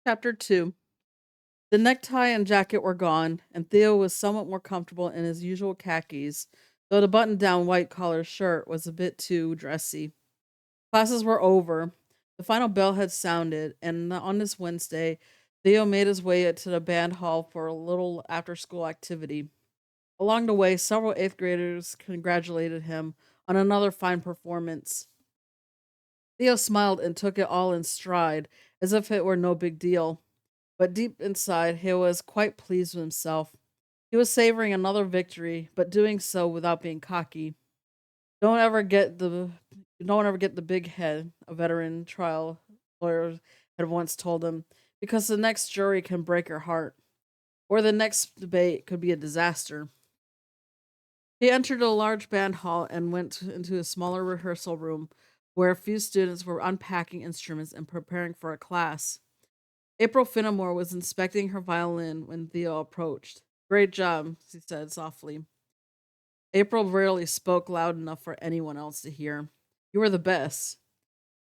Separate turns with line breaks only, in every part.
Chapter 2. The necktie and jacket were gone, and Theo was somewhat more comfortable in his usual khakis, though the button down white collar shirt was a bit too dressy. Classes were over. The final bell had sounded, and on this Wednesday, Theo made his way to the band hall for a little after school activity. Along the way, several eighth graders congratulated him on another fine performance. Theo smiled and took it all in stride, as if it were no big deal. But deep inside, he was quite pleased with himself. He was savoring another victory, but doing so without being cocky. Don't ever get the don't ever get the big head, a veteran trial lawyer had once told him, because the next jury can break your heart, or the next debate could be a disaster. He entered a large band hall and went into a smaller rehearsal room where a few students were unpacking instruments and preparing for a class. April Finnemore was inspecting her violin when Theo approached. Great job, she said softly. April rarely spoke loud enough for anyone else to hear. You were the best.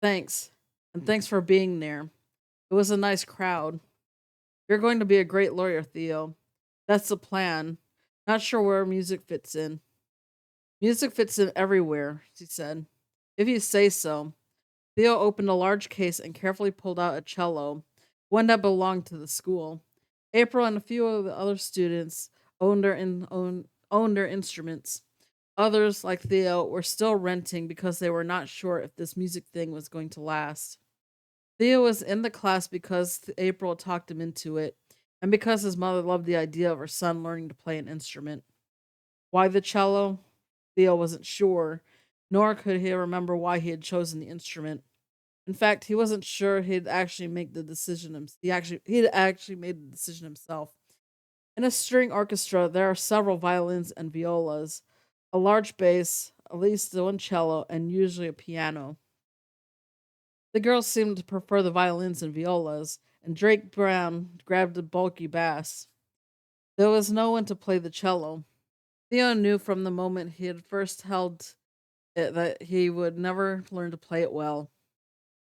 Thanks. And thanks for being there. It was a nice crowd. You're going to be a great lawyer, Theo. That's the plan. Not sure where music fits in. Music fits in everywhere, she said. If you say so. Theo opened a large case and carefully pulled out a cello, one that belonged to the school. April and a few of the other students owned their instruments. Others, like Theo, were still renting because they were not sure if this music thing was going to last. Theo was in the class because April talked him into it, and because his mother loved the idea of her son learning to play an instrument. Why the cello? Theo wasn't sure, nor could he remember why he had chosen the instrument. In fact, he wasn't sure he'd actually make the decision. He'd actually made the decision himself. In a string orchestra, there are several violins and violas, a large bass, at least one cello, and usually a piano. The girls seemed to prefer the violins and violas, and Drake Brown grabbed the bulky bass. There was no one to play the cello. Theo knew from the moment he had first held it that he would never learn to play it well.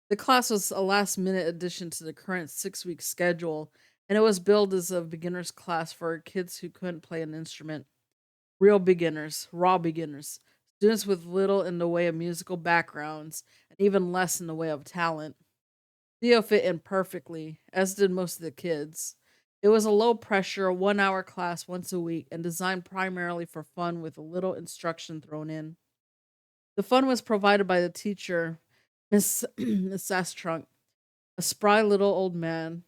The class was a last minute addition to the current 6 week schedule, and it was billed as a beginner's class for kids who couldn't play an instrument. Real beginners, raw beginners, students with little in the way of musical backgrounds, and even less in the way of talent. Theo fit in perfectly, as did most of the kids. It was a low pressure, 1 hour class once a week and designed primarily for fun with a little instruction thrown in. The fun was provided by the teacher, Miss Sastrunk, a spry little old man,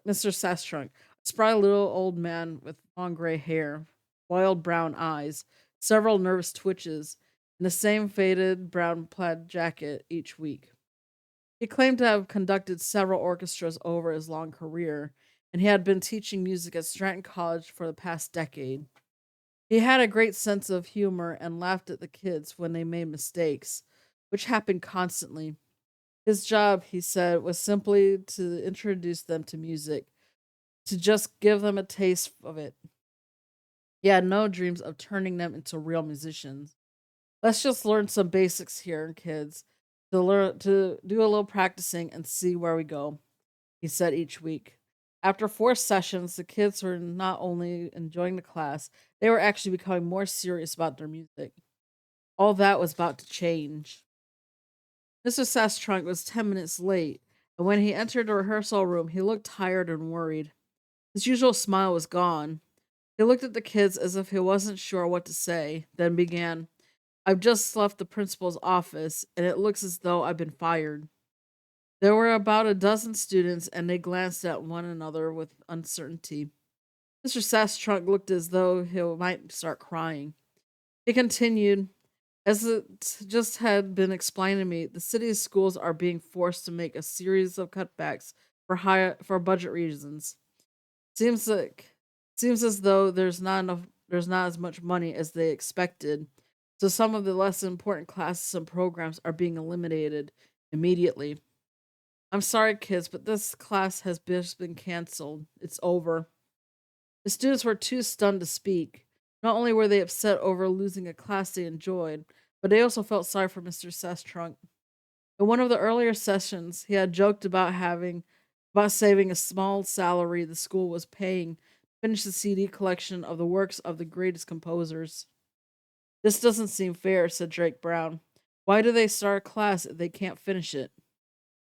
Mr. Sastrunk, a spry little old man with long gray hair, wild brown eyes, several nervous twitches, and the same faded brown plaid jacket each week. He claimed to have conducted several orchestras over his long career, and he had been teaching music at Stratton College for the past decade. He had a great sense of humor and laughed at the kids when they made mistakes, which happened constantly. His job, he said, was simply to introduce them to music, to just give them a taste of it. He had no dreams of turning them into real musicians. Let's just learn some basics here, kids, to do a little practicing and see where we go, he said each week. After 4 sessions, the kids were not only enjoying the class, they were actually becoming more serious about their music. All that was about to change. Mr. Sastrunk was 10 minutes late, and when he entered the rehearsal room, he looked tired and worried. His usual smile was gone. He looked at the kids as if he wasn't sure what to say, then began, I've just left the principal's office, and it looks as though I've been fired. There were about a dozen students, and they glanced at one another with uncertainty. Mr. Sastrunk looked as though he might start crying. He continued, as it just had been explained to me, the city's schools are being forced to make a series of cutbacks for budget reasons. Seems like seems as though there's not as much money as they expected. So some of the less important classes and programs are being eliminated immediately. I'm sorry, kids, but this class has just been canceled. It's over. The students were too stunned to speak. Not only were they upset over losing a class they enjoyed, but they also felt sorry for Mr. Sestrunk. In one of the earlier sessions, he had joked about having about saving a small salary the school was paying to finish the CD collection of the works of the greatest composers. This doesn't seem fair, said Drake Brown. Why do they start a class if they can't finish it?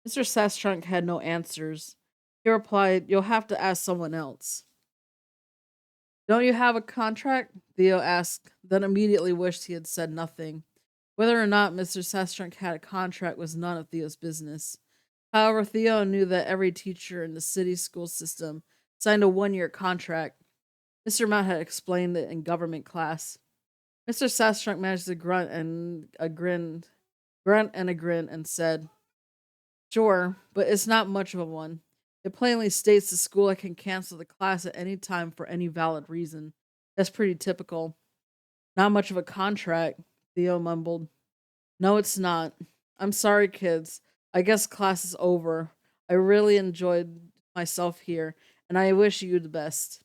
Mr. Sastrunk had no answers. He replied, You'll have to ask someone else. Don't you have a contract? Theo asked, then immediately wished he had said nothing. Whether or not Mr. Sastrunk had a contract was none of Theo's business. However, Theo knew that every teacher in the city school system signed a 1 year contract. Mr. Mount had explained it in government class. Mr. Sastrunk managed to grunt and a grin, and said, Sure, but it's not much of a one. It plainly states the school can cancel the class at any time for any valid reason. That's pretty typical. Not much of a contract, Theo mumbled. No, it's not. I'm sorry, kids. I guess class is over. I really enjoyed myself here, and I wish you the best.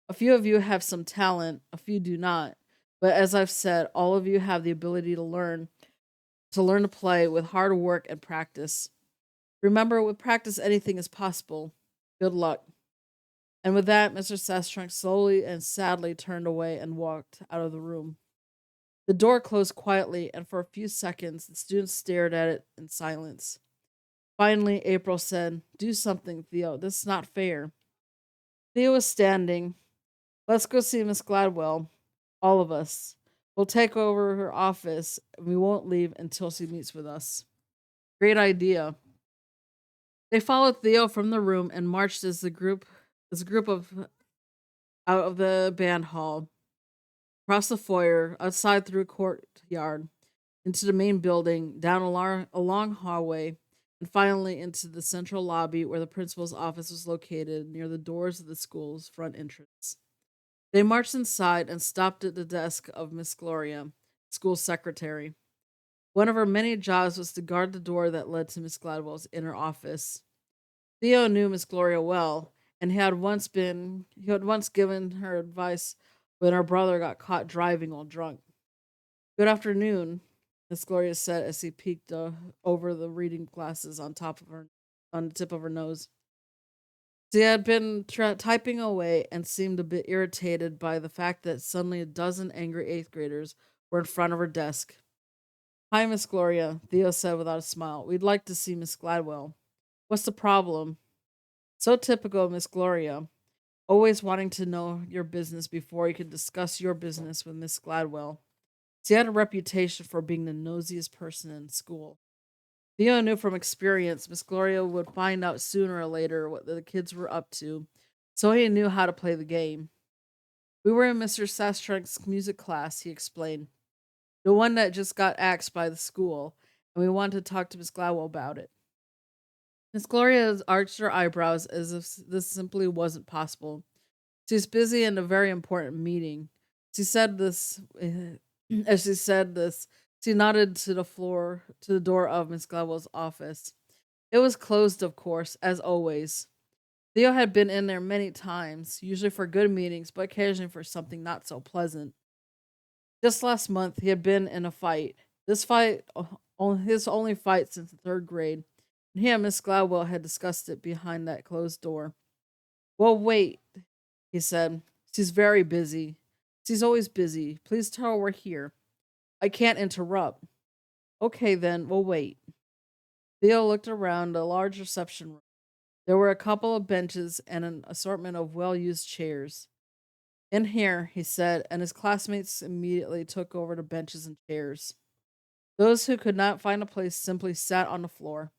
A few of you have some talent, a few do not. But as I've said, all of you have the ability to learn to play with hard work and practice. Remember, with practice, anything is possible. Good luck. And with that, Mr. Sastrunk slowly and sadly turned away and walked out of the room. The door closed quietly, and for a few seconds, the students stared at it in silence. Finally, April said, Do something, Theo. This is not fair. Theo was standing. Let's go see Miss Gladwell. All of us. We'll take over her office, and we won't leave until she meets with us. Great idea. They followed Theo from the room and marched as a group of out of the band hall, across the foyer, outside through a courtyard, into the main building, down a long hallway, and finally into the central lobby where the principal's office was located near the doors of the school's front entrance. They marched inside and stopped at the desk of Miss Gloria, school secretary. One of her many jobs was to guard the door that led to Miss Gladwell's inner office. Theo knew Miss Gloria well, and he had once given her advice when her brother got caught driving while drunk. Good afternoon, Miss Gloria said as he peeked over the reading glasses on the tip of her nose. She had been typing away and seemed a bit irritated by the fact that suddenly a dozen angry eighth graders were in front of her desk. Hi, Miss Gloria, Theo said without a smile. We'd like to see Miss Gladwell. What's the problem? So typical of Miss Gloria, always wanting to know your business before you could discuss your business with Miss Gladwell. She had a reputation for being the nosiest person in school. Theo knew from experience Miss Gloria would find out sooner or later what the kids were up to, so he knew how to play the game. We were in Mr. Sastrunk's music class, he explained. The one that just got axed by the school, and we wanted to talk to Miss Gladwell about it. Miss Gloria arched her eyebrows as if this simply wasn't possible. She's busy in a very important meeting. She said this as she said this. She nodded to the door of Miss Gladwell's office. It was closed, of course, as always. Theo had been in there many times, usually for good meetings, but occasionally for something not so pleasant. Just last month, he had been in a fight. This fight, his only fight since the third grade, and he and Miss Gladwell had discussed it behind that closed door. Well, wait, he said. She's very busy. She's always busy. Please tell her we're here. I can't interrupt. Okay, then, we'll wait. Theo looked around a large reception room. There were a couple of benches and an assortment of well used chairs. In here, he said, and his classmates immediately took over the benches and chairs. Those who could not find a place simply sat on the floor.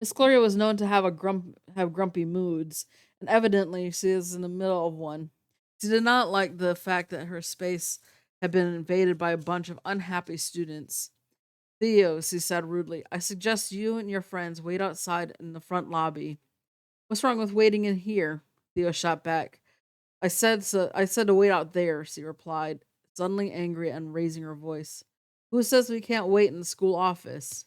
Miss Gloria was known to have grumpy moods, and evidently she is in the middle of one. She did not like the fact that her space had been invaded by a bunch of unhappy students. Theo, she said rudely, I suggest you and your friends wait outside in the front lobby. What's wrong with waiting in here? Theo shot back. I said so. I said to wait out there, she replied, suddenly angry and raising her voice. Who says we can't wait in the school office?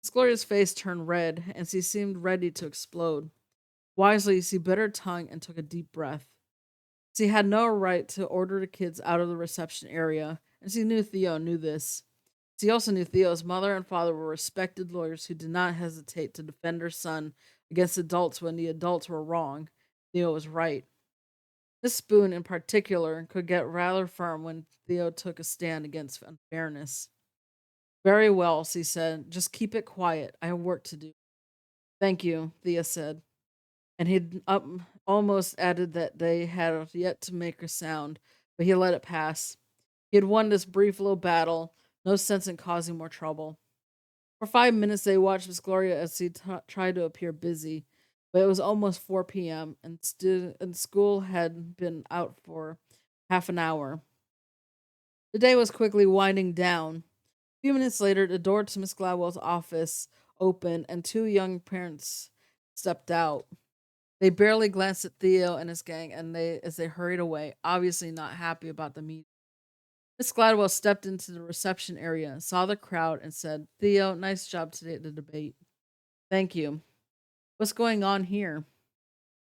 Miss Gloria's face turned red, and she seemed ready to explode. Wisely, she bit her tongue and took a deep breath. She had no right to order the kids out of the reception area, and she knew Theo knew this. She also knew Theo's mother and father were respected lawyers who did not hesitate to defend their son against adults when the adults were wrong. Theo was right. Miss Boone, in particular, could get rather firm when Theo took a stand against unfairness. Very well, she said. Just keep it quiet. I have work to do. Thank you, Thea said. And he'd almost added that they had yet to make a sound, but he let it pass. He had won this brief little battle, no sense in causing more trouble. For 5 minutes, they watched Miss Gloria as he tried to appear busy, but it was almost 4 p.m., and school had been out for half an hour. The day was quickly winding down. A few minutes later, the door to Miss Gladwell's office opened, and two young parents stepped out. They barely glanced at Theo and his gang, and as they hurried away, obviously not happy about the meeting. Miss Gladwell stepped into the reception area, saw the crowd, and said, "Theo, nice job today at the debate." "Thank you. What's going on here?"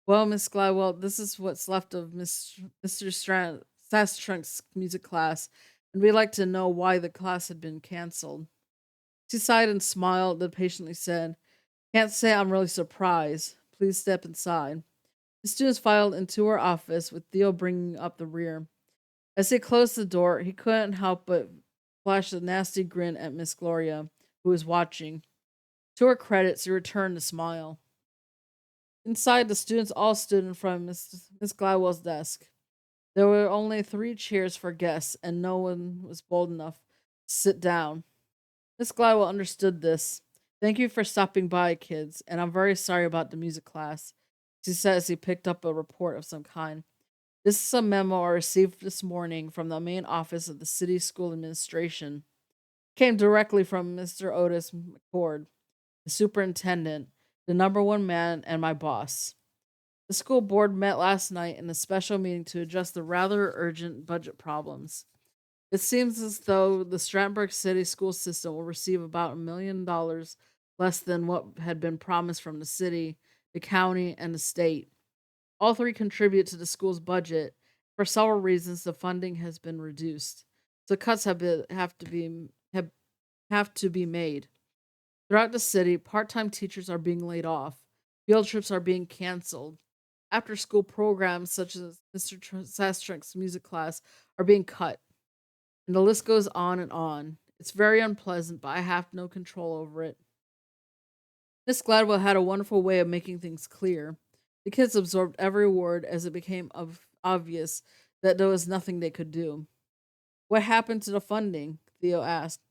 "Well, Miss Gladwell, this is what's left of Mr. Sastrunk's music class, and we'd like to know why the class had been canceled." She sighed and smiled, then patiently said, "Can't say I'm really surprised. Please step inside." The students filed into her office, with Theo bringing up the rear. As he closed the door, he couldn't help but flash a nasty grin at Miss Gloria, who was watching. To her credit, she returned the smile. Inside, the students all stood in front of Miss Gladwell's desk. There were only 3 chairs for guests, and no one was bold enough to sit down. Miss Gladwell understood this. "Thank you for stopping by, kids, and I'm very sorry about the music class," she said as he picked up a report of some kind. "This is a memo I received this morning from the main office of the city school administration. It came directly from Mr. Otis McCord, the superintendent, the number one man, and my boss. The school board met last night in a special meeting to address the rather urgent budget problems. It seems as though the Strattonburg City school system will receive about $1 million less than what had been promised from the city, the county, and the state. All three contribute to the school's budget. For several reasons, the funding has been reduced, so cuts have to be made. Throughout the city, part-time teachers are being laid off. Field trips are being canceled. After-school programs such as Mr. Sastrunk's music class are being cut. And the list goes on and on. It's very unpleasant, but I have no control over it." Miss Gladwell had a wonderful way of making things clear. The kids absorbed every word as it became obvious that there was nothing they could do. "What happened to the funding?" Theo asked.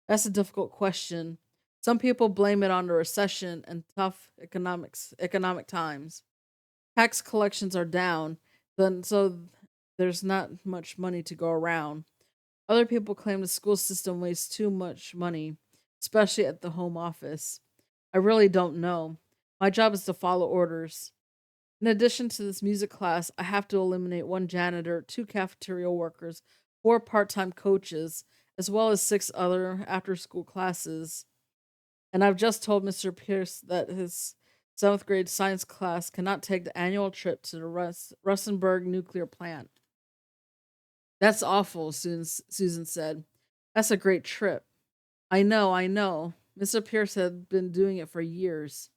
"That's a difficult question. Some people blame it on the recession and tough economic times. Tax collections are down, then so there's not much money to go around. Other people claim the school system wastes too much money, especially at the home office. I really don't know. My job is to follow orders. In addition to this music class, I have to eliminate one janitor, 2 cafeteria workers, 4 part-time coaches, as well as 6 other after-school classes. And I've just told Mr. Pierce that his 7th grade science class cannot take the annual trip to the Russenburg nuclear plant." "That's awful," Susan said. "That's a great trip." I know. Mr. Pierce had been doing it for years.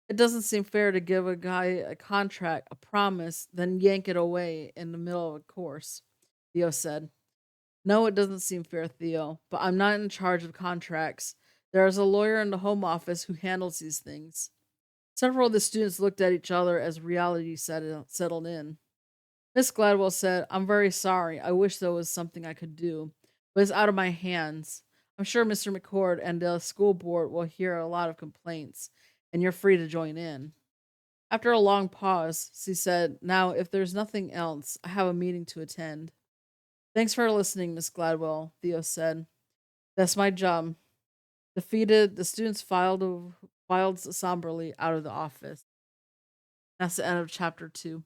It doesn't seem fair to give a guy a contract, a promise, then yank it away in the middle of a course," Theo said. "No, it doesn't seem fair, Theo, but I'm not in charge of contracts. There is a lawyer in the home office who handles these things." Several of the students looked at each other as reality settled in. Miss Gladwell said, "I'm very sorry. I wish there was something I could do, but it's out of my hands. I'm sure Mr. McCord and the school board will hear a lot of complaints, and you're free to join in." After a long pause, she said, "Now, if there's nothing else, I have a meeting to attend." "Thanks for listening, Miss Gladwell," Theo said. "That's my job." Defeated, the students filed somberly out of the office. That's the end of chapter 2.